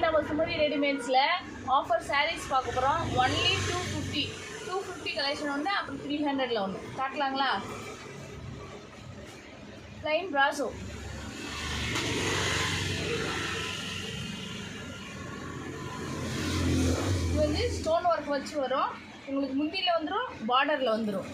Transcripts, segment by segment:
நம்ம சுமதி ரெடிமேட்ஸில் ஆஃபர் சாரீஸ் பார்க்க போகிறோம். ஒன்லி 250 கலெக்ஷன் ஒன்று, அப்புறம் 300 ஒன்று காட்டலாங்களா? ப்ளைன் ப்ராசோ, இது வந்து ஸ்டோன் ஒர்க் வச்சு வரும். உங்களுக்கு முந்தியில் வந்துடும், பார்டரில் வந்துடும்.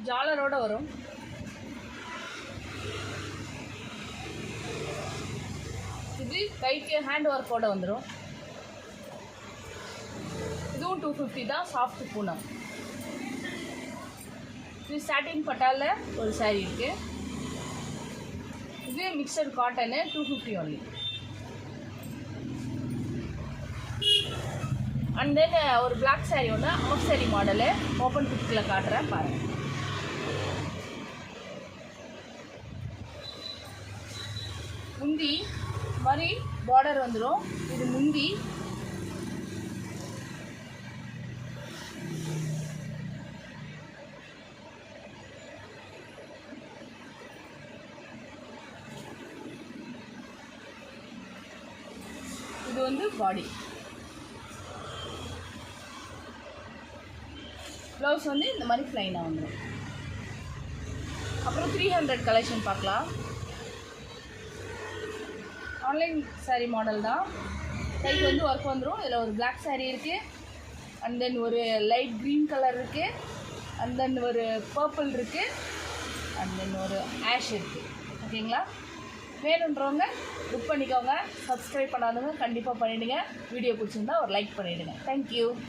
ஜாலரோட வரும். இது கைக்கு ஹேண்ட் ஒர்க்கோட வந்துடும். இதுவும் 250 தான். சாஃப்ட் பூனம். இது சாட்டின் பட்டால ஒரு சாரீ இருக்கு. இது mixed cotton 250 only. And then ஒரு பிளாக் சாரீ ஒன்று, ஆஃப் சாரீ மாடலு, ஓப்பன் பிக்ஸில் காட்டுறேன் பாருங்கள். முந்தி மாதிரி பார்டர் வந்துடும். இது முந்தி. இது வந்து பாடி. ப்ளவுஸ் வந்து இந்த மாதிரி ப்ளைனாக வந்துடும். அப்புறம் 300 கலெக்ஷன் பார்க்கலாம். ஆன்லைன் சாரீ மாடல் தான். கைக்கு வந்து ஒர்க் வந்துடும். இதில் ஒரு பிளாக் சாரீ இருக்குது, அண்ட் தென் ஒரு லைட் க்ரீன் கலர் இருக்குது, அண்ட் தென் ஒரு பர்பிள் இருக்குது, அண்ட் தென் ஒரு ஆஷ் இருக்குது. ஓகேங்களா? வேணுன்றவங்க புக் பண்ணிக்கோங்க. சப்ஸ்கிரைப் பண்ணாதவங்க கண்டிப்பாக பண்ணிவிடுங்க. வீடியோ பிடிச்சிருந்தா ஒரு லைக் பண்ணிவிடுங்க. தேங்க்யூ.